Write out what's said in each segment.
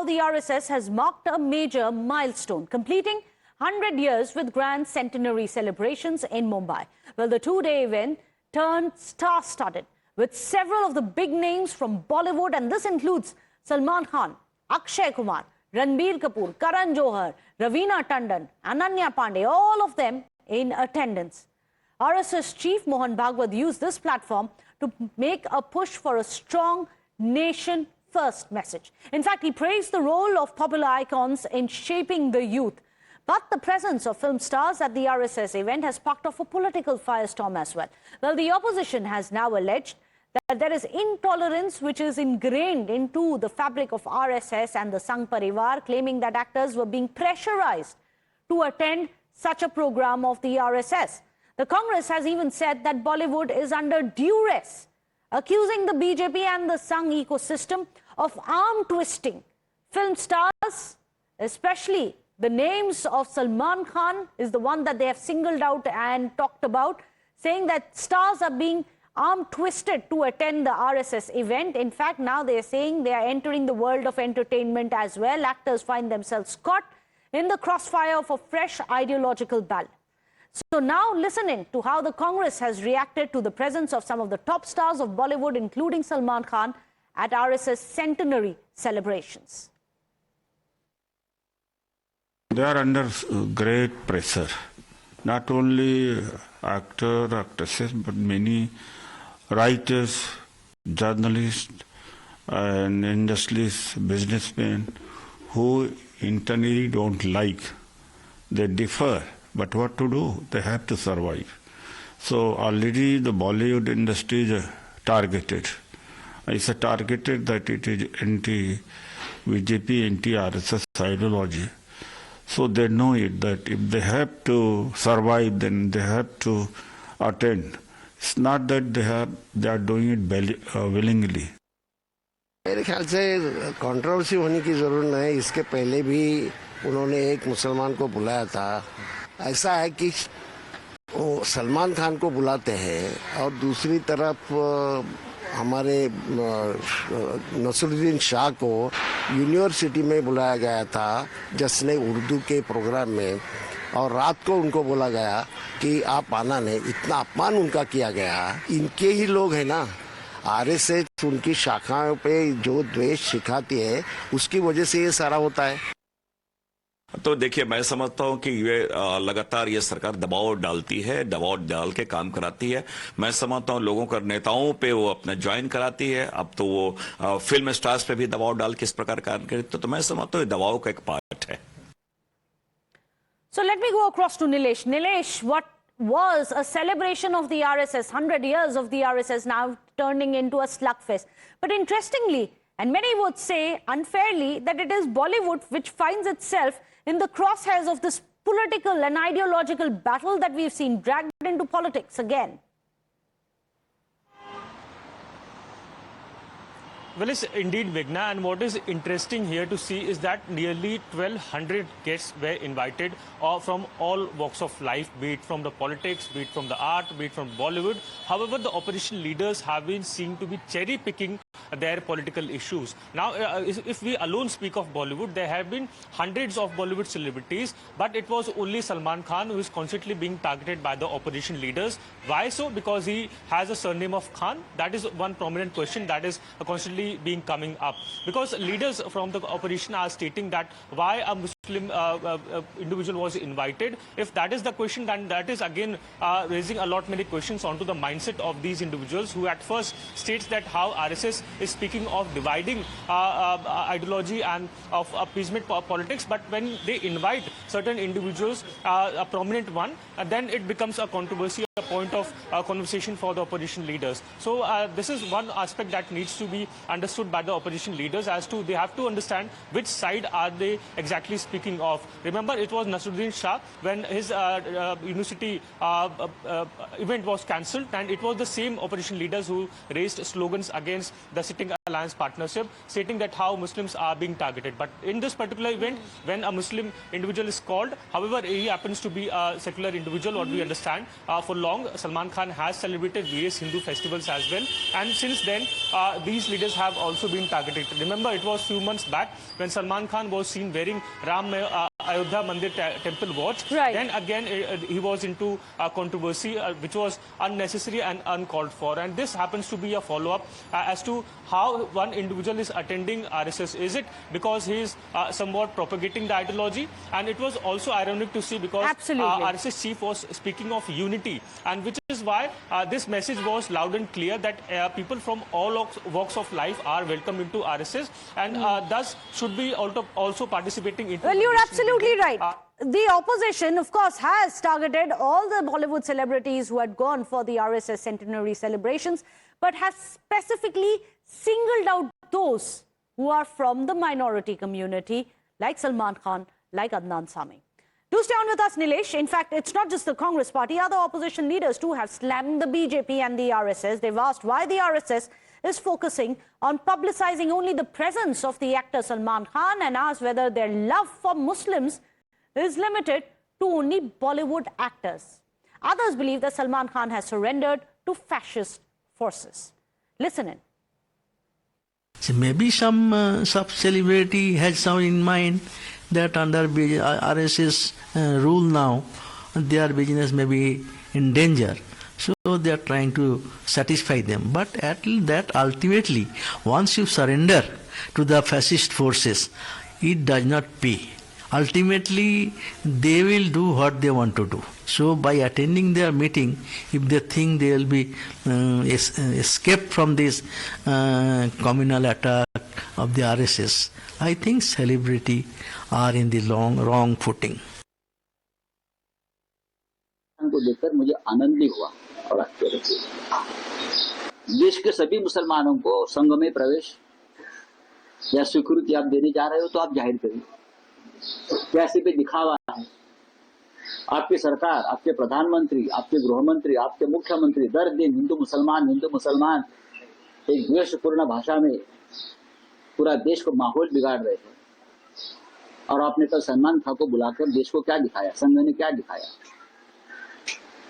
how the RSS has marked a major milestone, completing 100 years with grand centenary celebrations in Mumbai. Well, the two-day event turned star-studded with several of the big names from Bollywood, and this includes Salman Khan, Akshay Kumar, Ranbir Kapoor, Karan Johar, Raveena Tandon, Ananya Pandey, all of them in attendance. RSS chief Mohan Bhagwat used this platform to make a push for a strong nation-first message. In fact, he praised the role of popular icons in shaping the youth. But the presence of film stars at the RSS event has sparked off a political firestorm as well. Well, the opposition has now alleged that there is intolerance which is ingrained into the fabric of RSS and the Sangh Parivar, claiming that actors were being pressurized to attend such a program of the RSS. The Congress has even said that Bollywood is under duress, accusing the BJP and the Sangh ecosystem of arm twisting film stars, especially the names of Salman Khan is the one that they have singled out and talked about, saying that stars are being arm twisted to attend the RSS event. In fact, now they are saying they are entering the world of entertainment as well. Actors find themselves caught in the crossfire of a fresh ideological battle. So now listening to how the Congress has reacted to the presence of some of the top stars of Bollywood, including Salman Khan, at RSS centenary celebrations. They are under great pressure. Not only actresses, but many writers, journalists, and industrialists, businessmen who internally don't like. They differ. But what to do? They have to survive. So already the Bollywood industry is targeted. It's a targeted that it is anti-BJP, anti-RSS ideology. So they know it that if they have to survive, then they have to attend. It's not that they are doing it willingly. मेरे ख्याल से controversy होने की जरूरत नहीं. इसके पहले भी उन्होंने एक मुसलमान को बुलाया था. ऐसा है कि वो सलमान खान को बुलाते हैं और दूसरी तरफ हमारे नसरुद्दीन शाह को यूनिवर्सिटी में बुलाया गया था जश्न उर्दू के प्रोग्राम में, और रात को उनको बोला गया कि आप आना नहीं. इतना अपमान उनका किया गया. इनके ही लोग हैं ना, आरएसएस उनकी शाखाओं पे जो द्वेष सिखाती है उसकी वजह से ये सारा होता है. तो देखिए, मैं समझता हूं कि ये लगातार ये सरकार दबाव डालती है, दबाव डाल के काम कराती है. मैं समझता हूं लोगों का नेताओं पे वो अपना ज्वाइन कराती है. अब तो वो फिल्म स्टार्स पे भी दबाव डाल के इस प्रकार काम करती है. तो मैं समझता हूं दबाव का एक पार्ट है. So let me go across to Nilesh. Nilesh, what was a celebration of the RSS, 100 years of the RSS, now turning into a slugfest. But interestingly, and many would say unfairly, that it is Bollywood which finds itself in the crosshairs of this political and ideological battle that we've seen dragged into politics again. Well, it's indeed, Meghna, and what is interesting here to see is that nearly 1,200 guests were invited from all walks of life, be it from the politics, be it from the art, be it from Bollywood. However, the opposition leaders have been seen to be cherry-picking their political issues. Now, if we alone speak of Bollywood, there have been hundreds of Bollywood celebrities, but it was only Salman Khan who is constantly being targeted by the opposition leaders. Why so? Because he has a surname of Khan. That is one prominent question that is constantly being coming up. Because leaders from the opposition are stating that why a Muslim individual was invited. If that is the question, then that is again raising a lot many questions onto the mindset of these individuals, who at first states that how RSS is speaking of dividing ideology and of appeasement politics, but when they invite certain individuals, a prominent one, then it becomes a controversy, a point of conversation for the opposition leaders. So this is one aspect that needs to be understood by the opposition leaders, as to they have to understand which side are they exactly speaking of. Remember, it was Nasruddin Shah when his university event was cancelled, and it was the same opposition leaders who raised slogans against the sitting alliance partnership, stating that how Muslims are being targeted. But in this particular event, when a Muslim individual is was called. However, he happens to be a secular individual, what we understand. For long, Salman Khan has celebrated various Hindu festivals as well. And since then, these leaders have also been targeted. Remember, it was few months back when Salman Khan was seen wearing Ayodhya Mandir temple watch. Right. Then again, he was into controversy, which was unnecessary and uncalled for. And this happens to be a follow-up as to how one individual is attending RSS. Is it because he is somewhat propagating the ideology? And it was also ironic to see because RSS chief was speaking of unity, and which is why this message was loud and clear that people from all walks of life are welcome into RSS, and thus should be also participating in. Well, you're absolutely right. The opposition, of course, has targeted all the Bollywood celebrities who had gone for the RSS centenary celebrations, but has specifically singled out those who are from the minority community, like Salman Khan, like Adnan Sami. Do stay on with us, Nilesh. In fact, it's not just the Congress party. Other opposition leaders too have slammed the BJP and the RSS. They've asked why the RSS is focusing on publicizing only the presence of the actor Salman Khan, and asked whether their love for Muslims is limited to only Bollywood actors. Others believe that Salman Khan has surrendered to fascist forces. Listen in. So maybe some sub-celebrity has some in mind that under RSS rule now, their business may be in danger. So they are trying to satisfy them. But at that ultimately, once you surrender to the fascist forces, it does not pay. Ultimately, they will do what they want to do. So by attending their meeting, if they think they will be escape from this communal attack of the RSS, I think celebrity are in the wrong footing. को देखकर मुझे आनंद भी हुआ और आश्चर्य देश के सभी मुसलमानों को संघ में प्रवेश या स्वीकृति आप देने जा रहे हो तो आप जाहिर करिए। कैसे भी दिखावा है। आपकी सरकार, आपके प्रधानमंत्री, आपके गृहमंत्री, आपके मुख्यमंत्री दर दिन हिंदू मुसलमान एक द्वेषपूर्ण भाषा में पूरा देश को माहौल बिगाड़ रहे थे। और आपने कल सलमान खान को बुलाकर देश को क्या दिखाया, संघ ने क्या दिखाया।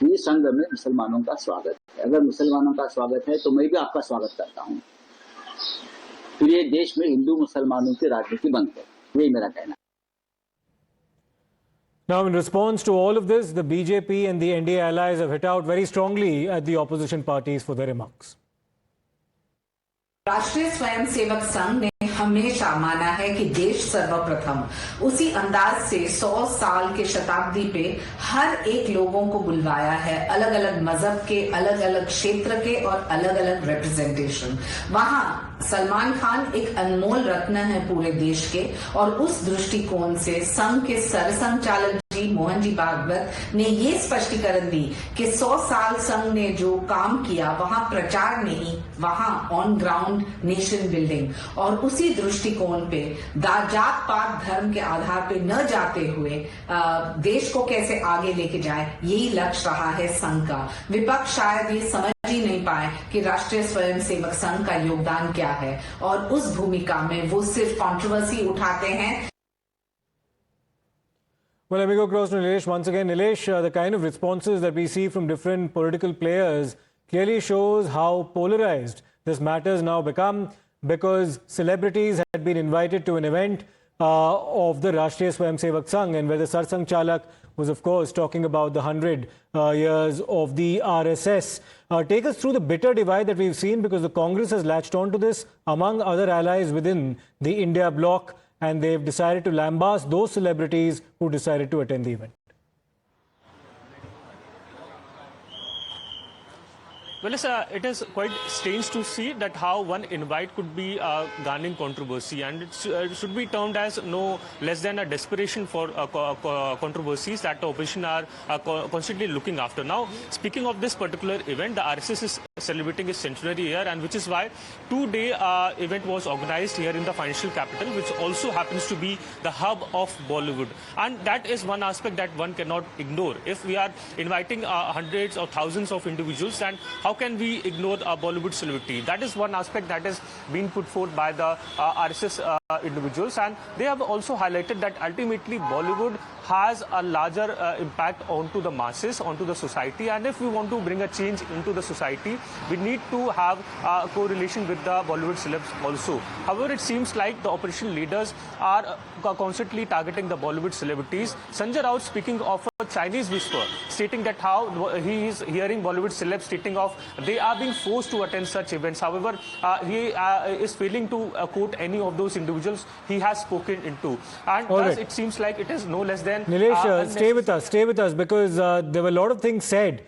ये संघ में मुसलमानों का स्वागत है। अगर मुसलमानों का स्वागत है तो मैं भी आपका स्वागत करता हूँ। फिर ये देश में हिंदू मुसलमानों की राजनीति बंद है, यही मेरा कहना है। Now, in response to all of this, the BJP and the NDA allies have hit out very strongly at the opposition parties for their remarks. राष्ट्रीय स्वयंसेवक संघ ने हमेशा माना है कि देश सर्वप्रथम। उसी अंदाज से 100 साल के शताब्दी पे हर एक लोगों को बुलवाया है, अलग अलग मजहब के, अलग अलग क्षेत्र के और अलग अलग रिप्रेजेंटेशन। वहां सलमान खान एक अनमोल रत्न है पूरे देश के, और उस दृष्टिकोण से संघ के सरसंघचालक मोहन जी भागवत ने ये स्पष्टीकरण दी कि 100 साल संघ ने जो काम किया वहां प्रचार नहीं, वहां ऑन ग्राउंड नेशन बिल्डिंग, और उसी दृष्टिकोण पे जात पात धर्म के आधार पे न जाते हुए देश को कैसे आगे लेके जाए, यही लक्ष्य रहा है संघ का। विपक्ष शायद ये समझ ही नहीं पाए कि राष्ट्रीय स्वयंसेवक संघ का योगदान क्या है, और उस भूमिका में वो सिर्फ कंट्रोवर्सी उठाते हैं। Well, let me go across to Nilesh once again. Nilesh, the kind of responses that we see from different political players clearly shows how polarized this matter has now become, because celebrities had been invited to an event of the Rashtriya Swayamsevak Sangh, and where the Sarsang Chalak was, of course, talking about the 100 years of the RSS. Take us through the bitter divide that we've seen, because the Congress has latched on to this, among other allies within the India bloc, and they've decided to lambast those celebrities who decided to attend the event. Well, it is quite strange to see that how one invite could be garnering controversy, and it should be termed as no less than a desperation for controversies that the opposition are constantly looking after. Now, speaking of this particular event, the RSS is celebrating its centenary year, and which is why two-day event was organized here in the financial capital, which also happens to be the hub of Bollywood. And that is one aspect that one cannot ignore. If we are inviting hundreds or thousands of individuals, and how how can we ignore a Bollywood celebrity? That is one aspect that has been put forth by the RSS individuals, and they have also highlighted that ultimately Bollywood has a larger impact onto the masses, onto the society, and if we want to bring a change into the society, we need to have a correlation with the Bollywood celebs also. However, it seems like the opposition leaders are constantly targeting the Bollywood celebrities. Sanjay Raut speaking of a Chinese whisper, stating that how he is hearing Bollywood celebs stating of they are being forced to attend such events. However, he is failing to quote any of those individuals he has spoken into. And thus, it seems like it is no less than... Nilesh, stay with us, because there were a lot of things said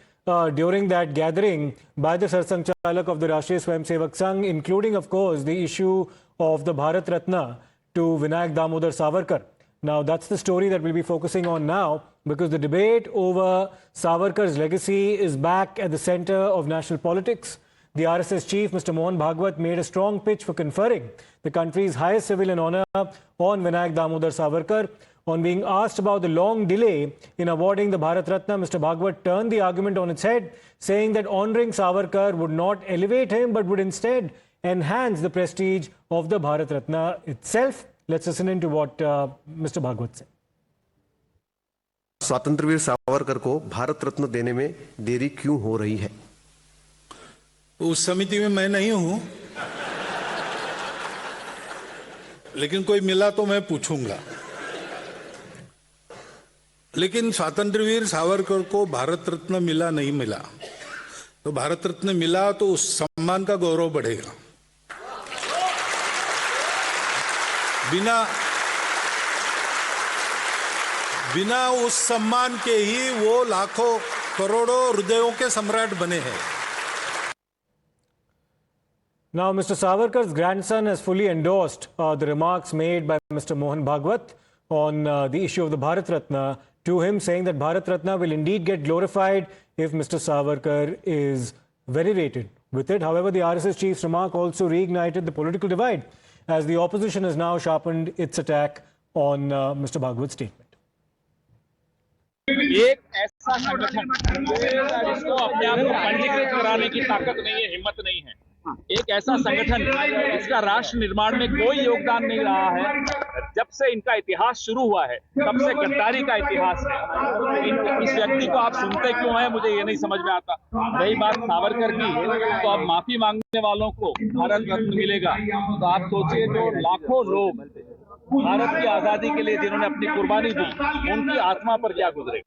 during that gathering by the Sarsang Chalak of the Rashtriya Swayamsevak Sangh, including, of course, the issue of the Bharat Ratna to Vinayak Damodar Savarkar. Now, that's the story that we'll be focusing on now, because the debate over Savarkar's legacy is back at the center of national politics. The RSS chief, Mr. Mohan Bhagwat, made a strong pitch for conferring the country's highest civilian honor on Vinayak Damodar Savarkar. On being asked about the long delay in awarding the Bharat Ratna, Mr. Bhagwat turned the argument on its head, saying that honouring Savarkar would not elevate him but would instead enhance the prestige of the Bharat Ratna itself. Let's listen into what Mr. Bhagwat said. Swatantryaveer Savarkar को भारत रत्न देने में देरी क्यों हो रही है? उस समिति में मैं नहीं हूं, लेकिन कोई मिला तो मैं पूछूंगा। लेकिन स्वातंत्रवीर सावरकर को भारत रत्न मिला नहीं मिला, तो भारत रत्न मिला तो उस सम्मान का गौरव बढ़ेगा। बिना उस सम्मान के ही वो लाखों करोड़ों हृदयों के सम्राट बने हैं। Now, Mr. Savarkar's grandson has fully endorsed the remarks made by Mr. Mohan Bhagwat on the issue of the Bharat Ratna to him, saying that Bharat Ratna will indeed get glorified if Mr. Savarkar is venerated with it. However, the RSS chief's remark also reignited the political divide, as the opposition has now sharpened its attack on Mr. Bhagwat's statement. एक ऐसा संगठन जिसको अपने आप को पंजीकृत कराने की ताकत नहीं है, हिम्मत नहीं है, एक ऐसा संगठन जिसका राष्ट्र निर्माण में कोई योगदान नहीं रहा है, जब से इनका इतिहास शुरू हुआ है तब से गद्दारी का इतिहास है। इस व्यक्ति को आप सुनते क्यों हैं, मुझे ये नहीं समझ में आता। रही बात सावरकर की, तो अब माफी मांगने वालों को भारत रत्न मिलेगा, तो आप सोचिए जो लाखों लोग भारत की आजादी के लिए जिन्होंने अपनी कुर्बानी दी, उनकी आत्मा पर क्या गुजरे।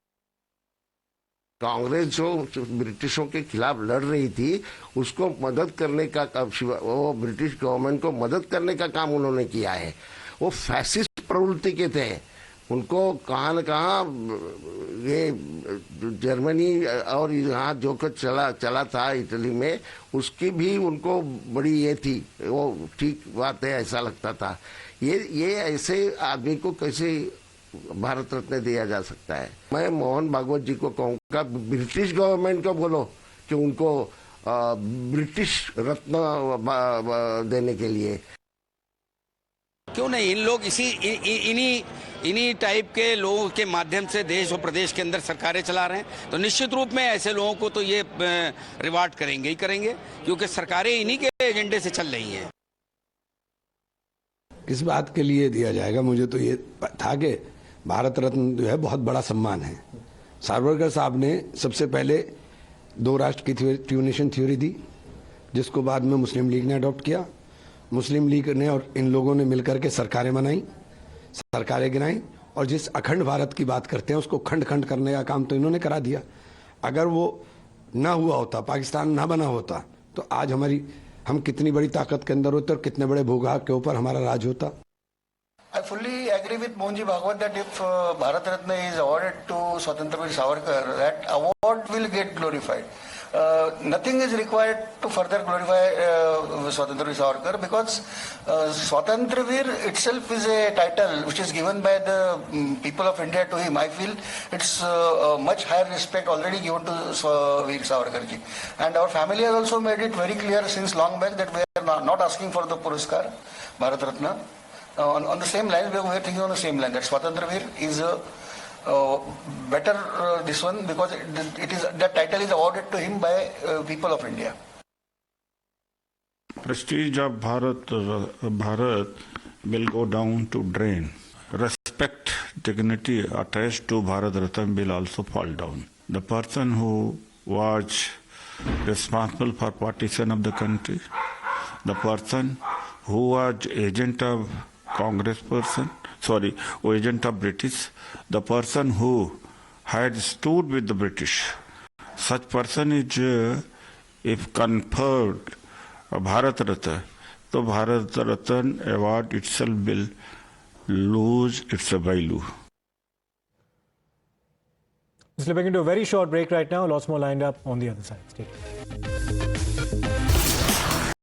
कांग्रेस जो ब्रिटिशों के खिलाफ लड़ रही थी, उसको मदद करने का, वो ब्रिटिश गवर्नमेंट को मदद करने का काम उन्होंने किया है। वो फैसिस्ट प्रवृत्ति के थे, उनको कहाँ न कहाँ ये जर्मनी और यहाँ जो कुछ चला था इटली में, उसकी भी उनको बड़ी ये थी, वो ठीक बात है ऐसा लगता था। ये ऐसे आदमी को कैसे भारत रत्न दिया जा सकता है? मैं मोहन भागवत जी को कहूँगा, ब्रिटिश गवर्नमेंट को बोलो कि उनको ब्रिटिश रत्न देने के लिए। क्यों नहीं, इन लोग इन्हीं टाइप के लोगों के माध्यम से देश और प्रदेश के अंदर सरकारें चला रहे हैं, तो निश्चित रूप में ऐसे लोगों को तो ये रिवार्ड करेंगे ही करेंगे, क्योंकि सरकारें इन्हीं के एजेंडे से चल रही हैं। किस बात के लिए दिया जाएगा? मुझे तो ये था कि भारत रत्न जो है बहुत बड़ा सम्मान है। सावरकर साहब ने सबसे पहले दो राष्ट्र की ट्यूनेशन थ्योरी दी, जिसको बाद में मुस्लिम लीग ने अडॉप्ट किया। मुस्लिम लीग ने और इन लोगों ने मिलकर के सरकारें बनाई, सरकारें गिनाई, और जिस अखंड भारत की बात करते हैं उसको खंड खंड करने का काम तो इन्होंने करा दिया। अगर वो ना हुआ होता, पाकिस्तान ना बना होता, तो आज हम कितनी बड़ी ताकत के अंदर होते और कितने बड़े भूभाग के ऊपर हमारा राज होता। I fully agree with Mohanji Bhagwat that if Bharat Ratna is awarded to Swatantraveer Savarkar, that award will get glorified. Nothing is required to further glorify Swatantraveer Savarkar, because Swatantraveer itself is a title which is given by the people of India to him. I feel it's much higher respect already given to Veer Savarkar ji. And our family has also made it very clear since long back that we are not asking for the Puraskar, Bharat Ratna. On the same line, we are thinking on the same line, that Swatantraveer is better this one, because it is the title is awarded to him by people of India. Prestige of Bharat will go down to drain. Respect, dignity attached to Bharat Ratna will also fall down. The person who was responsible for partition of the country, the person who was agent of agent of British, the person who had stood with the British, such person is, if conferred Bharat Ratna, so Bharat Ratna award itself will lose its value. Slipping into a very short break right now. Lots more lined up on the other side. Stay tuned.